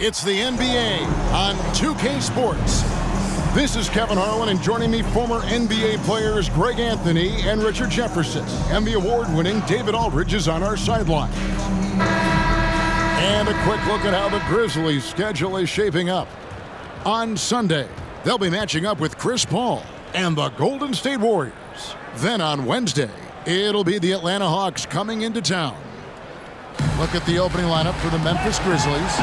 It's the NBA on 2K Sports. This is Kevin Harlan, and joining me, former NBA players Greg Anthony and Richard Jefferson. And the award-winning David Aldridge is on our sideline. And a quick look at how the Grizzlies' schedule is shaping up. On Sunday, they'll be matching up with Chris Paul and the Golden State Warriors. Then on Wednesday, it'll be the Atlanta Hawks coming into town. Look at the opening lineup for the Memphis Grizzlies.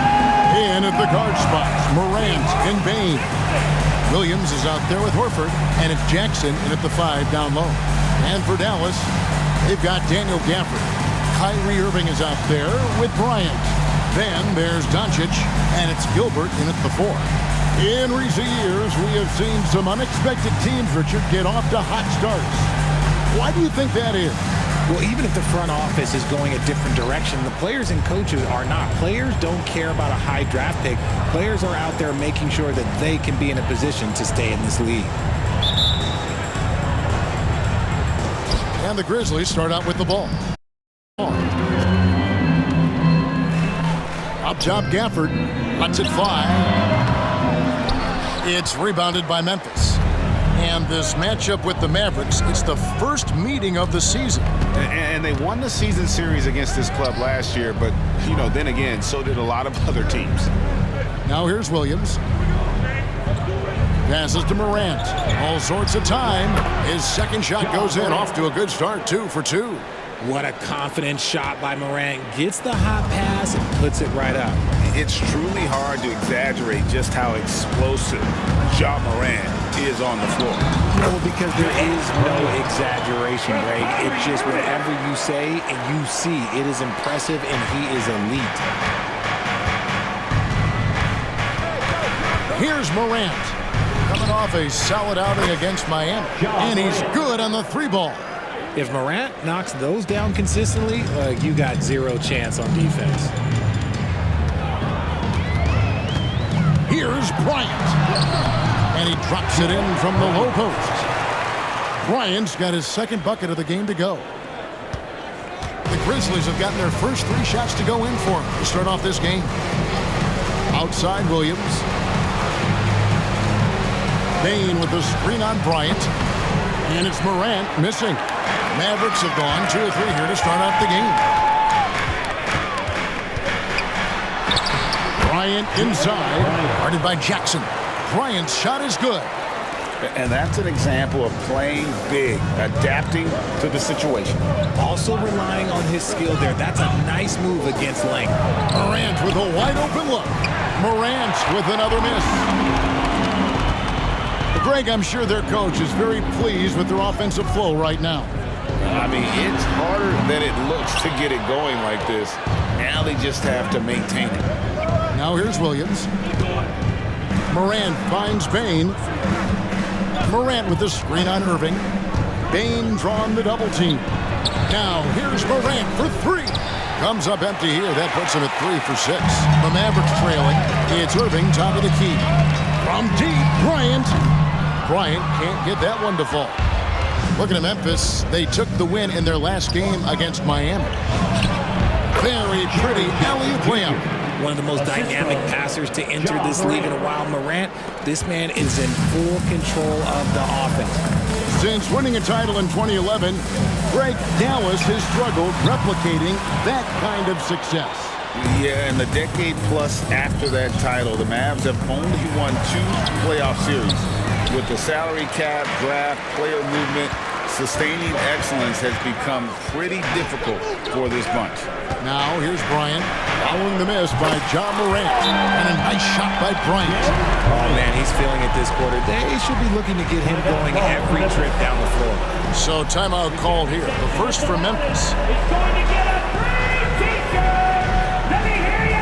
In at the guard spots, Morant and Bane. Williams is out there with Horford, and it's Jackson in at the 5 down low. And for Dallas, they've got Daniel Gafford. Kyrie Irving is out there with Bryant. Then there's Doncic, and it's Gilbert in at the 4. In recent years, we have seen some unexpected teams, Richard, get off to hot starts. Why do you think that is? Well, even if the front office is going a different direction, the players and coaches are not. Players don't care about a high draft pick. Players are out there making sure that they can be in a position to stay in this league. And the Grizzlies start out with the ball. Up top, Gafford lets it fly. It's rebounded by Memphis. And this matchup with the Mavericks, it's the first meeting of the season. And they won the season series against this club last year, but, you know, then again, so did a lot of other teams. Now here's Williams. Passes to Morant. All sorts of time. His second shot goes in. Off to a good start, 2 for 2. What a confident shot by Morant. Gets the hot pass and puts it right up. It's truly hard to exaggerate just how explosive Ja Morant is on the floor. No, because there is no exaggeration, Greg. It's just whatever you say and you see. It is impressive, and he is elite. Here's Morant. Coming off a solid outing against Miami. And he's good on the 3-ball. If Morant knocks those down consistently, you got zero chance on defense. Here's Bryant. And he drops it in from the low post. Bryant's got his second bucket of the game to go. The Grizzlies have gotten their first 3 shots to go in for him to start off this game. Outside Williams. Bane with the screen on Bryant. And it's Morant missing. Mavericks have gone 2 or 3 here to start off the game. Bryant inside, guarded by Jackson. Bryant's shot is good. And that's an example of playing big, adapting to the situation. Also relying on his skill there. That's a nice move against length. Morant with a wide open look. Morant with another miss. Greg, I'm sure their coach is very pleased with their offensive flow right now. I mean, it's harder than it looks to get it going like this. Now they just have to maintain it. Now here's Williams. Morant finds Bane. Morant with the screen on Irving. Bane drawn the double team. Now here's Morant for 3. Comes up empty here. That puts him at 3 for 6. The Mavericks trailing. It's Irving, top of the key. From deep, Bryant. Bryant can't get that one to fall. Looking at Memphis, they took the win in their last game against Miami. Very pretty alley-oop layup. One of the most dynamic passers to enter this league in a while. Morant, this man is in full control of the offense. Since winning a title in 2011, Greg, Dallas has struggled replicating that kind of success. Yeah, in the decade plus after that title, the Mavs have only won 2 playoff series. With the salary cap, draft, player movement, sustaining excellence has become pretty difficult for this bunch. Now here's Bryant, following the miss by Ja Morant, and a nice shot by Bryant. Oh man, he's feeling it this quarter. They should be looking to get him going every trip down the floor. So timeout called here. The first for Memphis. He's going to get a 3 t-shirt. Let me hear ya!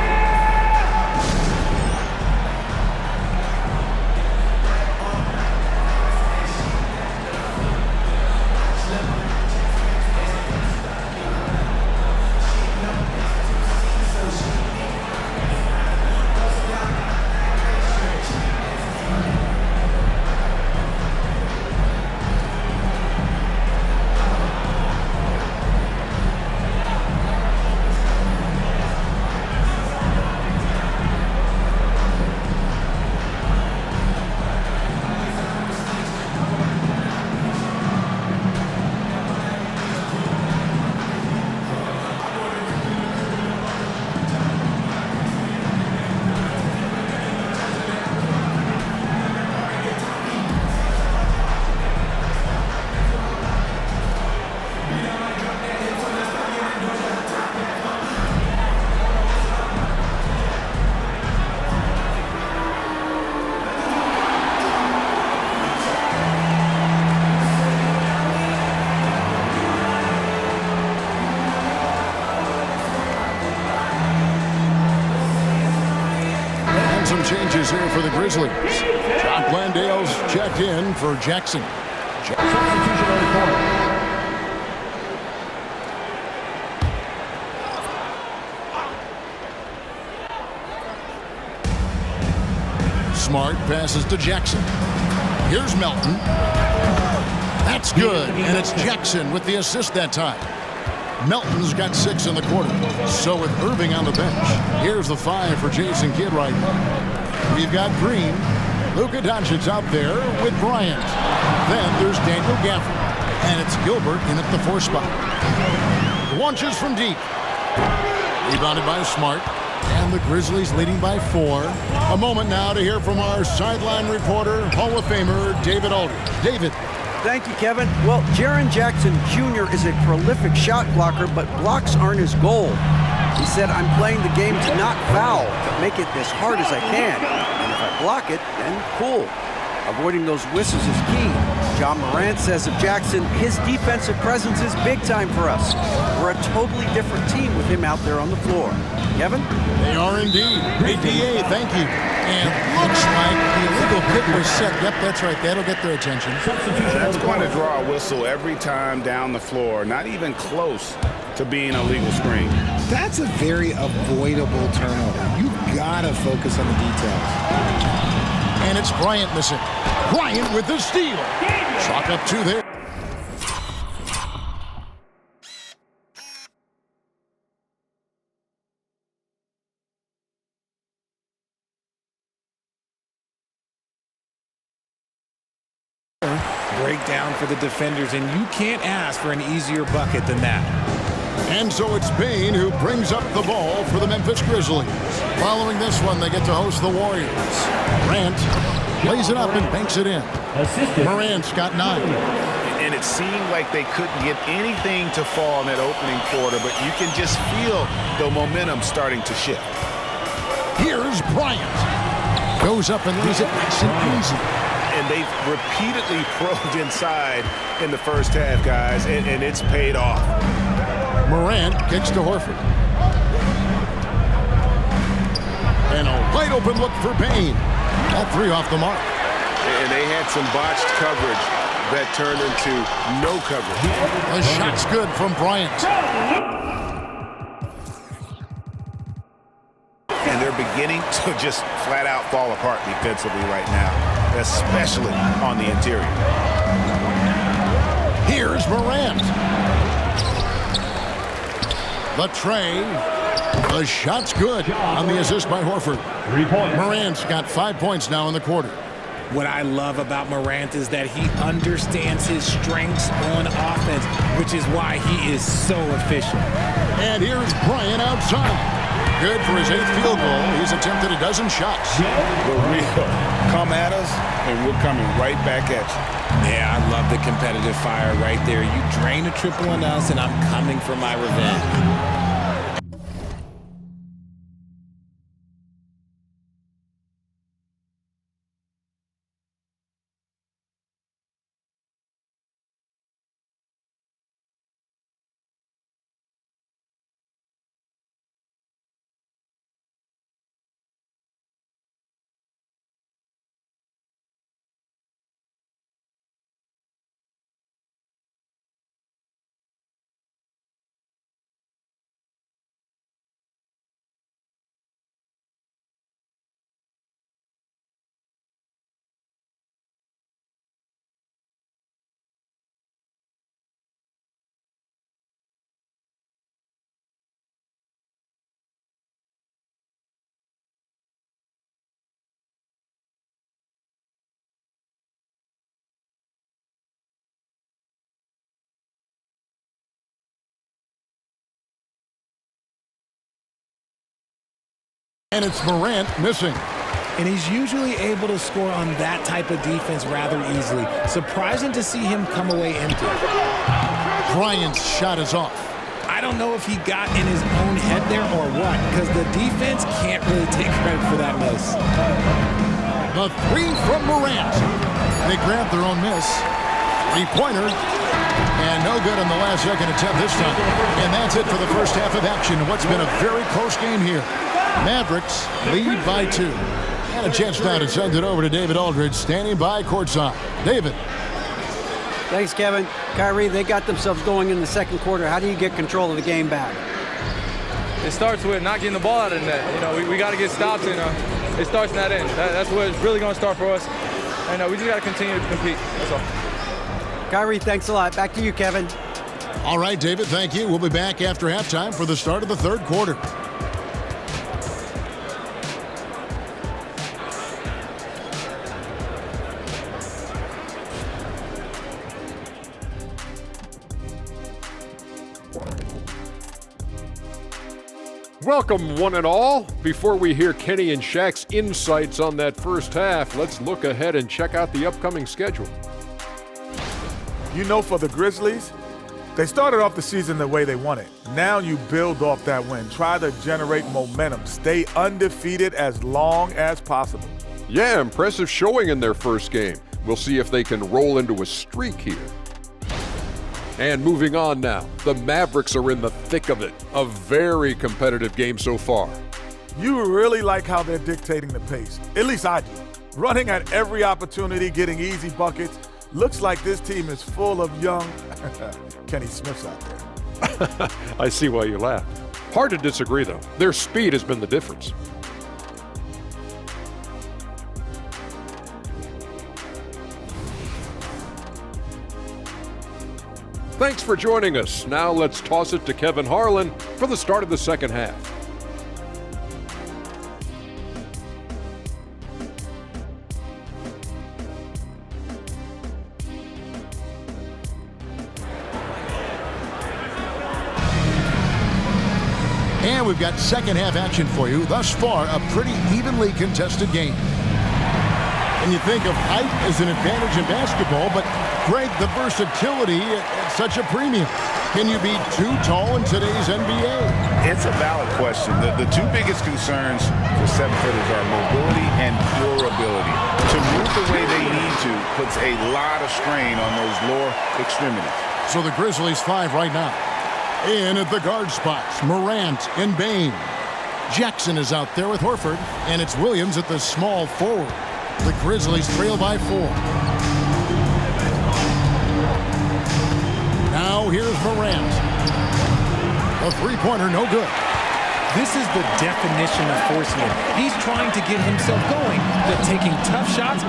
changes here for the Grizzlies. John Blandale's checked in for Jackson. Substitution on the corner. Smart passes to Jackson. Here's Melton. That's good, and it's Jackson with the assist that time. Melton's got 6 in the quarter. So with Irving on the bench, here's the 5 for Jason Kidd right now. We've got Green. Luka Doncic's out there with Bryant. Then there's Daniel Gafford. And it's Gilbert in at the 4 spot. Launches from deep. Rebounded by Smart. And the Grizzlies leading by 4. A moment now to hear from our sideline reporter, Hall of Famer David Aldridge. David. Thank you, Kevin. Well, Jaren Jackson Jr. is a prolific shot blocker, but blocks aren't his goal. He said, I'm playing the game to not foul, but make it as hard as I can. And if I block it, then cool. Avoiding those whistles is key. John Morant says of Jackson, his defensive presence is big time for us. We're a totally different team with him out there on the floor. Kevin? They are indeed. Great DA, thank you. And looks like the illegal kick was set. Yep, that's right. That'll get their attention. That's going to draw a whistle every time down the floor. Not even close to being a legal screen. That's a very avoidable turnover. You've got to focus on the details. And it's Bryant missing. Bryant with the steal. Chalk up 2 there. Breakdown for the defenders, and you can't ask for an easier bucket than that. And so it's Bane who brings up the ball for the Memphis Grizzlies. Following this one, they get to host the Warriors. Morant lays it up and banks it in. Morant's got 9. And it seemed like they couldn't get anything to fall in that opening quarter, but you can just feel the momentum starting to shift. Here's Bryant. Goes up and lays it nice and easy. And they've repeatedly probed inside in the first half, guys, and it's paid off. Morant kicks to Horford. And a wide open look for Bane. That 3 off the mark. And they had some botched coverage that turned into no coverage. The shot's good from Bryant. And they're beginning to just flat out fall apart defensively right now, especially on the interior. Here's Morant. The tray. The shot's good on the assist by Horford. 3 points. Morant's got 5 points now in the quarter. What I love about Morant is that he understands his strengths on offense, which is why he is so efficient. And here's Bryant outside. Good for his 8th field goal. He's attempted a dozen shots. The real come at us, and we're coming right back at you. Yeah, I love the competitive fire right there. You drain a triple on us, and I'm coming for my revenge. And it's Morant missing. And he's usually able to score on that type of defense rather easily. Surprising to see him come away empty. Bryant's shot is off. I don't know if he got in his own head there or what, because the defense can't really take credit for that miss. The 3 from Morant. They grab their own miss. 3-pointer. And no good on the last second attempt this time. And that's it for the first half of action. What's been a very close game here. Mavericks lead by 2. And a chance now to send it over to David Aldridge, standing by courtside. David. Thanks, Kevin. Kyrie, they got themselves going in the second quarter. How do you get control of the game back? It starts with not getting the ball out of the net. You know, we got to get stops, and it starts in that end. That's where it's really going to start for us. And we just got to continue to compete. That's all. Kyrie, thanks a lot. Back to you, Kevin. All right, David, thank you. We'll be back after halftime for the start of the third quarter. Welcome, one and all. Before we hear Kenny and Shaq's insights on that first half, let's look ahead and check out the upcoming schedule. You know, for the Grizzlies, they started off the season the way they wanted. Now you build off that win. Try to generate momentum. Stay undefeated as long as possible. Yeah, impressive showing in their first game. We'll see if they can roll into a streak here. And moving on now, the Mavericks are in the thick of it. A very competitive game so far. You really like how they're dictating the pace. At least I do. Running at every opportunity, getting easy buckets. Looks like this team is full of young Kenny Smiths out there. I see why you laugh. Hard to disagree, though. Their speed has been the difference. Thanks for joining us. Now let's toss it to Kevin Harlan for the start of the second half. And we've got second half action for you. Thus far, a pretty evenly contested game. And you think of height as an advantage in basketball, but Greg, the versatility at such a premium. Can you be too tall in today's NBA? It's a valid question. The two biggest concerns for 7-footers are mobility and durability. To move the way they need to puts a lot of strain on those lower extremities. So the Grizzlies 5 right now. In at the guard spots, Morant and Bane. Jackson is out there with Horford, and it's Williams at the small forward. The Grizzlies trail by 4. Now here's Morant. A three-pointer, no good. This is the definition of forcing it. He's trying to get himself going, but taking tough shots.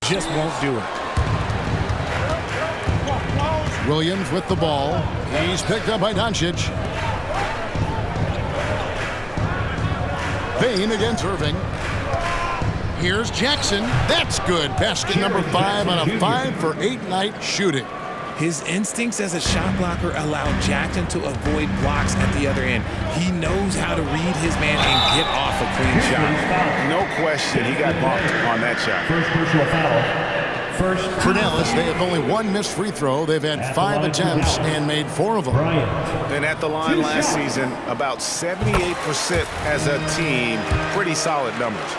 Just won't do it. Williams with the ball. He's picked up by Doncic. Bane against Irving. Here's Jackson. That's good. Basket number 5 on a 5-for-8 night shooting. His instincts as a shot blocker allow Jackson to avoid blocks at the other end. He knows how to read his man and get off a clean shot. No question, he got bumped on that shot. First personal foul. For Dallas, they have only one missed free throw. They've had 5 attempts and made 4 of them. Bryant. And at the line last season, about 78% as a team. Pretty solid numbers.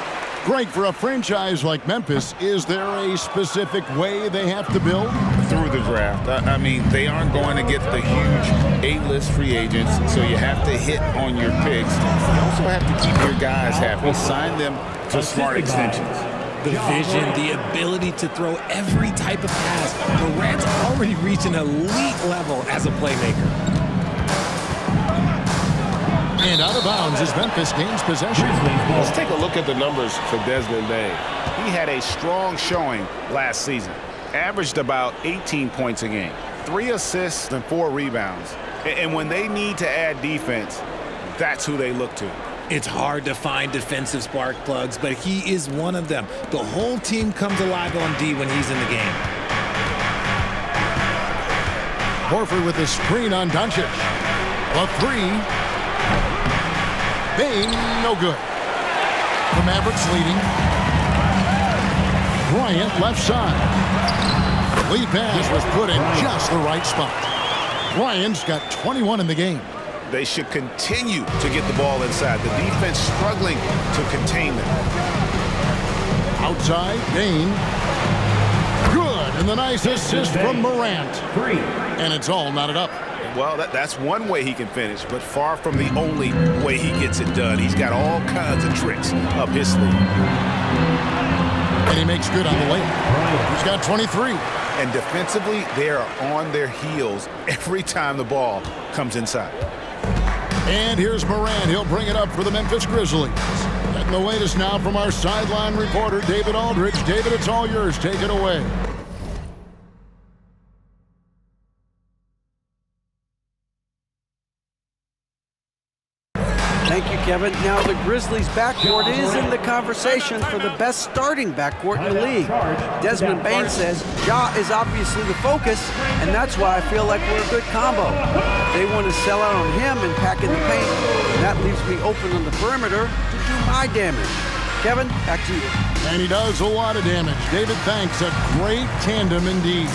Greg, for a franchise like Memphis, is there a specific way they have to build? Through the draft. I mean, they aren't going to get the huge A-list free agents, so you have to hit on your picks. You also have to keep your guys happy. Sign them to smart extensions. The vision, the ability to throw every type of pass. Morant's already reached an elite level as a playmaker. And out of bounds as Memphis gains possession. Let's take a look at the numbers for Desmond Bane. He had a strong showing last season. Averaged about 18 points a game, 3 assists and 4 rebounds. And when they need to add defense, that's who they look to. It's hard to find defensive spark plugs, but he is one of them. The whole team comes alive on D when he's in the game. Horford with the screen on Doncic. A 3. Bane, no good. The Mavericks leading. Bryant left side. The lead pass was put in just the right spot. Bryant's got 21 in the game. They should continue to get the ball inside. The defense struggling to contain them. Outside, Bane. Good, and the nice assist from Morant. 3. And it's all knotted up. Well, that's one way he can finish, but far from the only way he gets it done. He's got all kinds of tricks up his sleeve. And he makes good on the layup. He's got 23. And defensively, they are on their heels every time the ball comes inside. And here's Morant. He'll bring it up for the Memphis Grizzlies. And the latest now from our sideline reporter, David Aldridge. David, it's all yours. Take it away. Thank you, Kevin. Now the Grizzlies' backcourt is in the conversation for the best starting backcourt in the league. Desmond Bain says Ja is obviously the focus, and that's why I feel like we're a good combo. If they want to sell out on him and pack in the paint, that leaves me open on the perimeter to do my damage. Kevin, back to you. And he does a lot of damage. David, thanks. A great tandem indeed.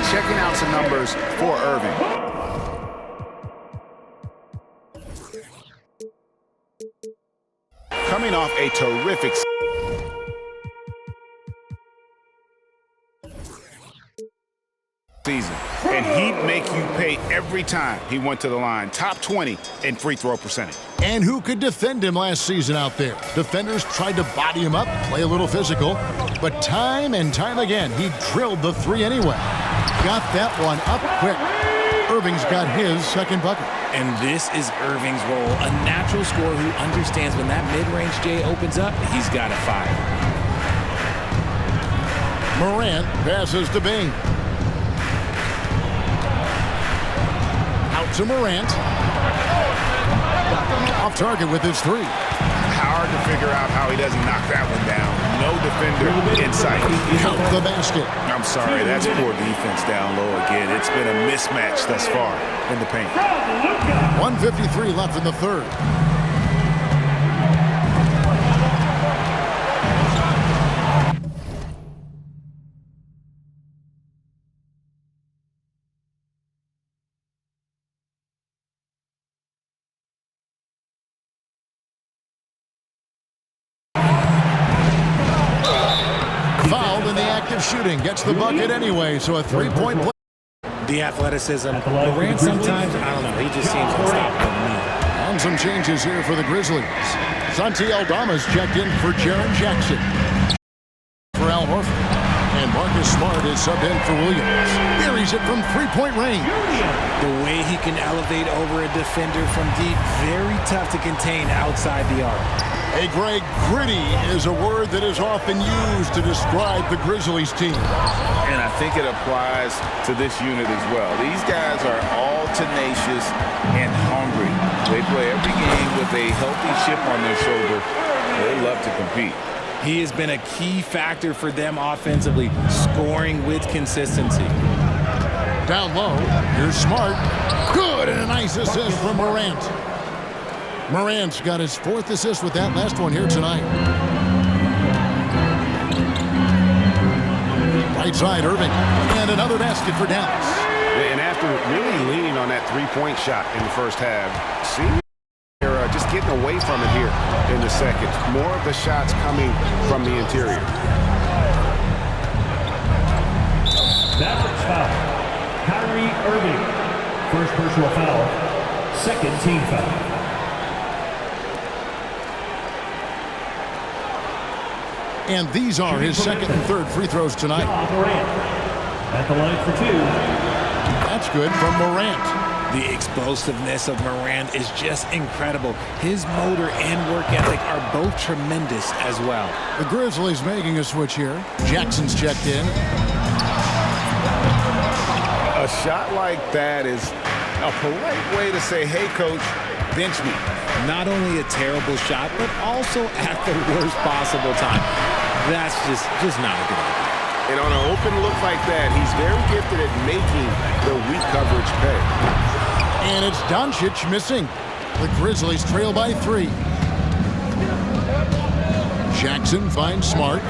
Checking out some numbers for Irving. Coming off a terrific season, and he'd make you pay every time he went to the line. Top 20 in free throw percentage. And who could defend him last season out there? Defenders tried to body him up, play a little physical, but time and time again, he drilled the three anyway. Got that one up quick. Irving's got his second bucket. And this is Irving's role, a natural scorer who understands when that mid-range J opens up, he's got to fire. Morant passes to Bain. Out to Morant. Off target with his three. Hard to figure out how he doesn't knock that one down. No defender in sight. Count the basket. I'm sorry, that's poor defense down low again. It's been a mismatch thus far in the paint. 1:53 left in the third. Shooting gets the bucket anyway, so a three-point play. The athleticism. Morant sometimes, I don't know, he just seems unstoppable to me. And some changes here for the Grizzlies. Santi Aldama's checked in for Jaren Jackson. For Al Horford. And Marcus Smart is subbed in for Williams. Buries it from three-point range. The way he can elevate over a defender from deep, very tough to contain outside the arc. Hey, Greg, gritty is a word that is often used to describe the Grizzlies team. And I think it applies to this unit as well. These guys are all tenacious and hungry. They play every game with a healthy chip on their shoulder. They love to compete. He has been a key factor for them offensively, scoring with consistency. Down low, here's Smart. Good, and a nice assist from Morant. Morant's got his fourth assist with that last one here tonight. Right side, Irving. And another basket for Dallas. And after really leaning on that three-point shot in the first half, see they're just getting away from it here in the second. More of the shots coming from the interior. Mavericks foul. Kyrie Irving. First personal foul. Second team foul. And these are his second and third free throws tonight. At the line for two. That's good from Morant. The explosiveness of Morant is just incredible. His motor and work ethic are both tremendous as well. The Grizzlies making a switch here. Jackson's checked in. A shot like that is a polite way to say, hey, coach, bench me. Not only a terrible shot, but also at the worst possible time. That's just not a good idea. And on an open look like that, he's very gifted at making the weak coverage pay. And it's Doncic missing. The Grizzlies trail by 3. Jackson finds Smart.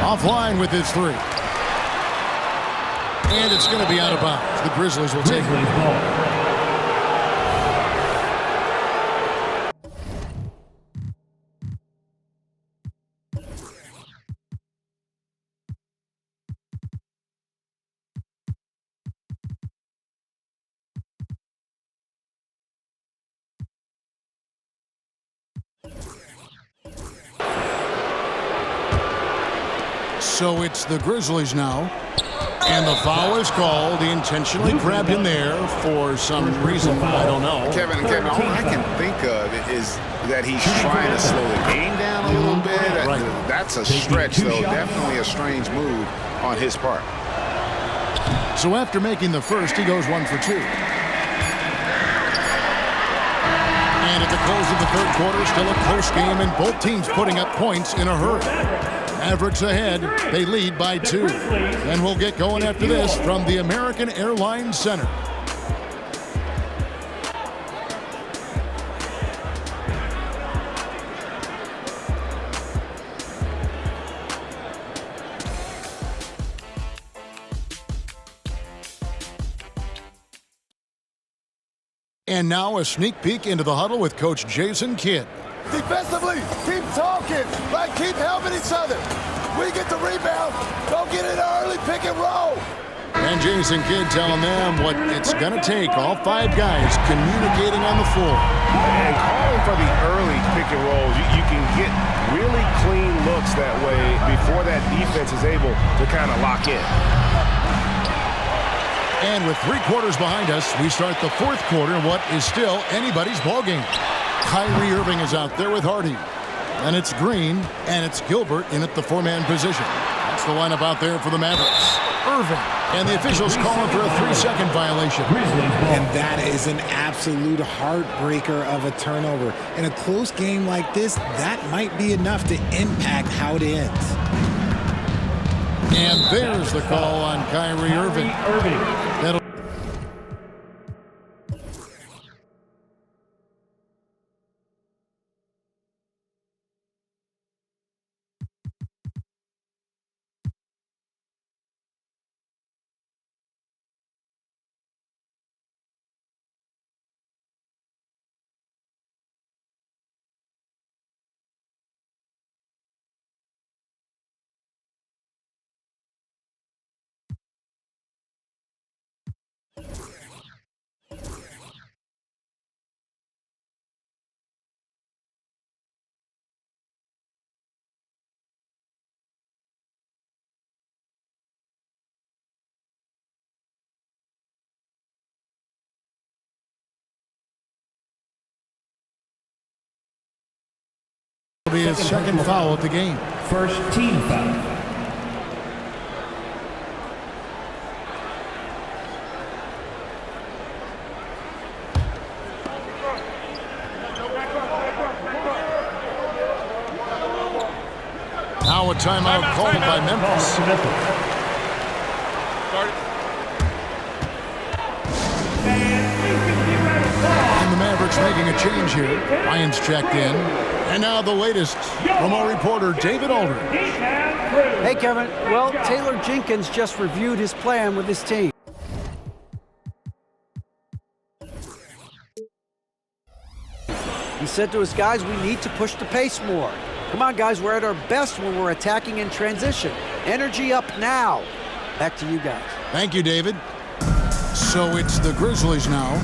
Offline with his 3. And it's going to be out of bounds. The Grizzlies will take it. So it's the Grizzlies now. And the foul is called. He intentionally grabbed him there for some reason. I don't know. Kevin, all I can think of is that he's trying to slow the game down a little bit. Right. That's a stretch, though. Definitely a strange move on his part. So after making the first, he goes 1 for 2. And at the close of the third quarter, still a close game, and both teams putting up points in a hurry. Mavericks ahead. They lead by 2. And we'll get going after this from the American Airlines Center. And now a sneak peek into the huddle with Coach Jason Kidd. Defensively, keep talking, like keep helping each other. We get the rebound, go get it early, pick and roll. And Jason Kidd telling them what it's going to take, all 5 guys communicating on the floor. And calling for the early pick and rolls, you can get really clean looks that way before that defense is able to kind of lock in. And with 3 quarters behind us, we start the 4th quarter in what is still anybody's ballgame. Kyrie Irving is out there with Hardy. And it's Green, and it's Gilbert in at the 4-man position. That's the lineup out there for the Mavericks. Irving, and the officials calling for a 3-second violation. And that is an absolute heartbreaker of a turnover. In a close game like this, that might be enough to impact how it ends. And there's the call on Kyrie Irving. That'll be his second foul of the game. First team foul. Now a timeout called by Memphis. And the Mavericks making a change here. Bryant's checked in. And now the latest from our reporter, David Aldridge. Hey, Kevin. Well, Taylor Jenkins just reviewed his plan with his team. He said to his guys, we need to push the pace more. Come on, guys, we're at our best when we're attacking in transition. Energy up now. Back to you guys. Thank you, David. So it's the Grizzlies now.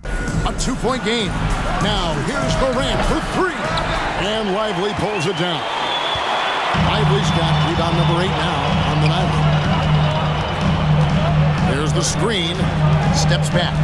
A 2-point game. Now here's Bryant for 3. And Lively pulls it down. Lively's got rebound number 8 now on the night. There's the screen. Steps back.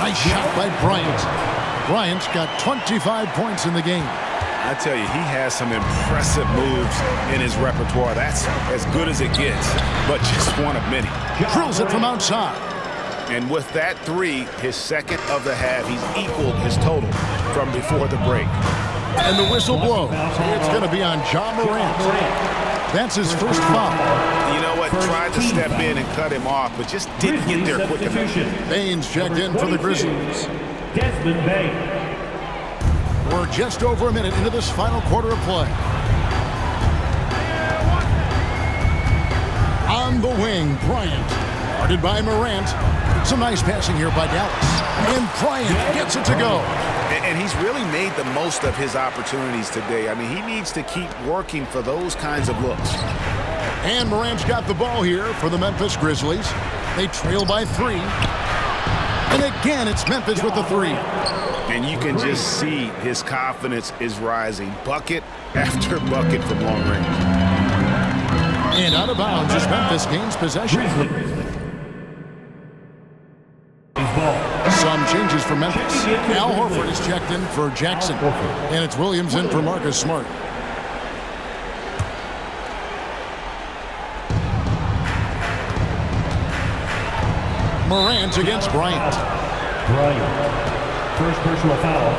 Nice shot by Bryant. Bryant's got 25 points in the game. I tell you, he has some impressive moves in his repertoire. That's as good as it gets, but just one of many. Drills it from outside. And with that three, his second of the half, he's equaled his total from before the break. And the whistle blows. It's going to be on Ja Morant. That's his first foul. You know what? Tried to step in and cut him off, but just didn't get there quick enough. Baines checked in for the Grizzlies. Desmond Bain. We're just over a minute into this final quarter of play. On the wing, Bryant. Guarded by Morant. Some nice passing here by Dallas. And Bryant gets it to go. And he's really made the most of his opportunities today. I mean, he needs to keep working for those kinds of looks. And Morant's got the ball here for the Memphis Grizzlies. They trail by 3. And again, it's Memphis with the 3. And you can just see his confidence is rising. Bucket after bucket from long range. And out of bounds as Memphis gains possession. Some changes for Memphis. Al Horford is checked in for Jackson. And it's Williams in for Marcus Smart. Morant against Bryant. First personal foul.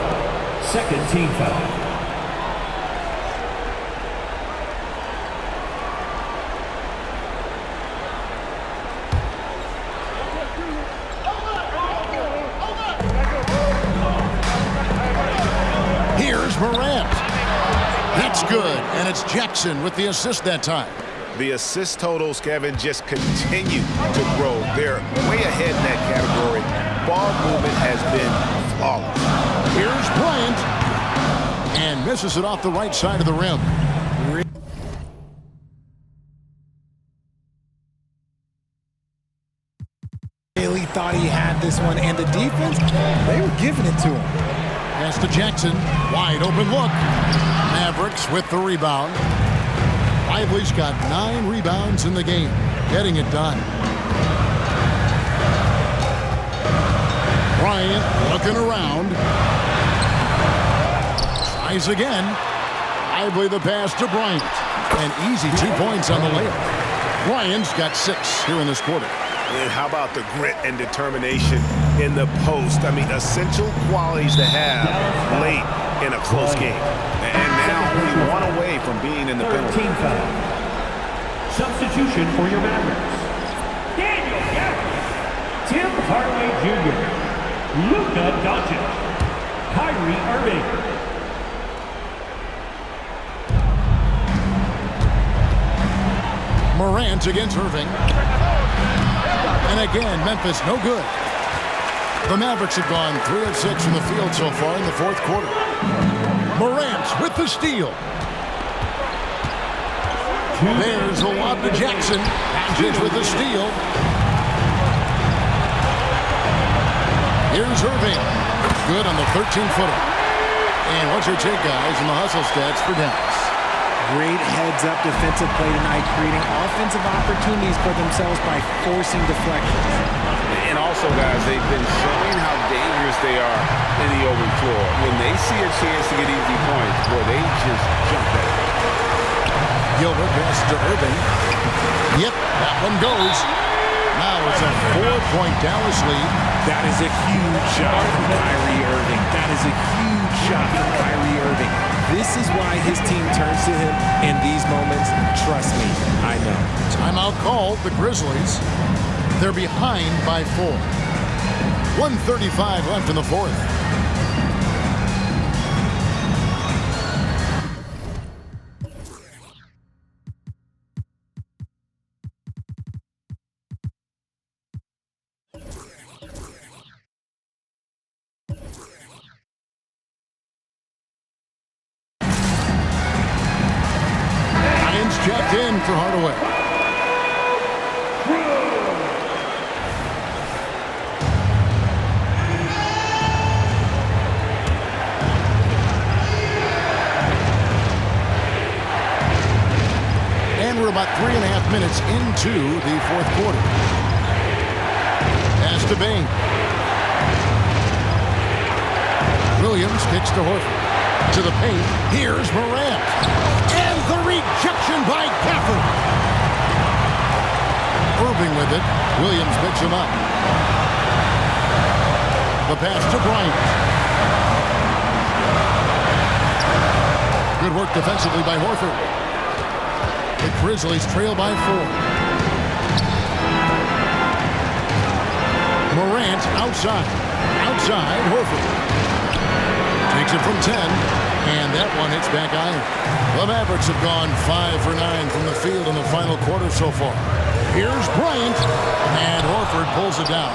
Second team foul. Here's Morant. That's good. And it's Jackson with the assist that time. The assist totals, Kevin, just continue to grow. They're way ahead in that category. Ball movement has been flawless. Here's Bryant. And misses it off the right side of the rim. Really thought he had this one. And the defense, they were giving it to him. Pass to Jackson. Wide open look. Mavericks with the rebound. Lively's got 9 rebounds in the game, getting it done. Bryant looking around. Tries again. Lively the pass to Bryant. An easy 2 points on the layup. Bryant's got 6 here in this quarter. And how about the grit and determination in the post? I mean, essential qualities to have late in a close game. And now only 1 away from being in the penalty. Foul. Substitution for your Mavericks. Daniel Gafford. Tim Hardaway Jr. Luka Doncic. Kyrie Irving. Morant against Irving. And again, Memphis no good. The Mavericks have gone 3 of 6 from the field so far in the 4th quarter. Morant with the steal. There's a lob to Jackson. Package with the steal. Here's Irving. Good on the 13-footer. And what's your take, guys, on the hustle stats for Dallas? Great heads-up defensive play tonight, creating offensive opportunities for themselves by forcing deflections. And also, guys, they've been showing how dangerous they are in the open floor. When they see a chance to get easy points, boy, they just jump at it. Gilbert passes to Irving. Yep, that one goes. Now it's a 4-point Dallas lead. That is a huge shot from Kyrie Irving. That is a huge shot from Kyrie Irving. This is why his team turns to him in these moments. Trust me, I know. Timeout called, the Grizzlies. They're behind by 4. 1:35 left in the 4th. Checked in for Hardaway. And we're about 3.5 minutes into the 4th quarter. Pass to Bain. Williams kicks to Horford. To the paint. Here's Morant. And the rejection by Gafford. Irving with it. Williams picks him up. The pass to Bryant. Good work defensively by Horford. The Grizzlies trail by 4. Morant outside. Outside, Horford. Takes it from 10. And that one hits back iron. The Mavericks have gone 5 for 9 from the field in the final quarter so far. Here's Bryant. And Horford pulls it down.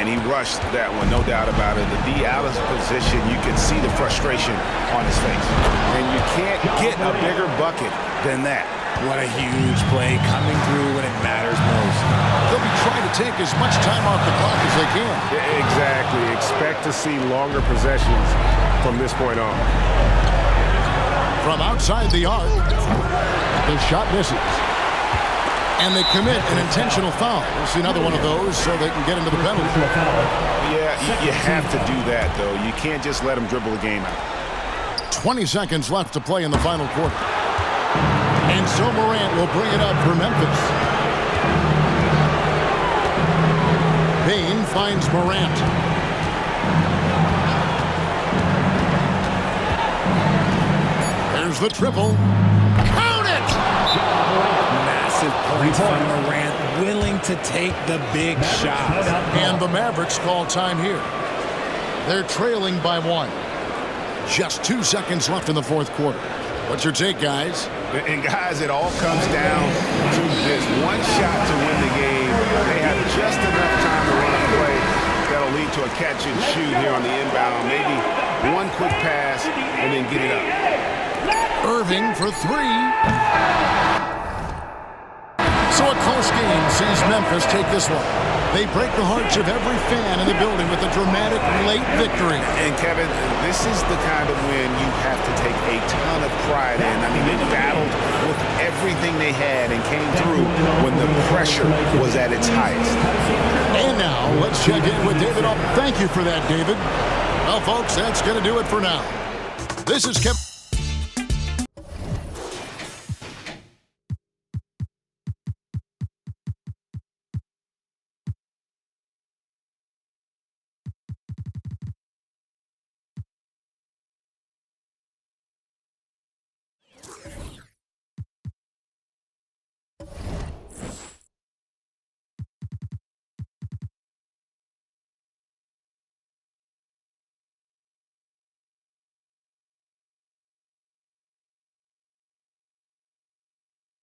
And he rushed that one, no doubt about it. The D out of position, you can see the frustration on his face. And you can't get a bigger bucket than that. What a huge play coming through when it matters most. They'll be trying to take as much time off the clock as they can. Exactly. Expect to see longer possessions from this point on. From outside the arc, the shot misses. And they commit an intentional foul. We'll see another one of those so they can get into the penalty. Yeah, you have to do that, though. You can't just let them dribble the game out. 20 seconds left to play in the final quarter. And so Morant will bring it up for Memphis. Bain finds Morant. There's the triple. Count it! Massive points from Morant, willing to take the big shot. And the Mavericks call time here. They're trailing by 1. Just 2 seconds left in the fourth quarter. What's your take, guys? And guys, it all comes down to this one shot to win the game. They have just enough time to run a play that'll lead to a catch and shoot here on the inbound. Maybe one quick pass and then get it up. Irving for 3. So a close game sees Memphis take this one. They break the hearts of every fan in the building with a dramatic late victory. And Kevin, this is the kind of win you have to take a ton of pride in. I mean, they battled with everything they had and came through when the pressure was at its highest. And now, let's check in with David. Thank you for that, David. Well, folks, that's going to do it for now. This is Kevin.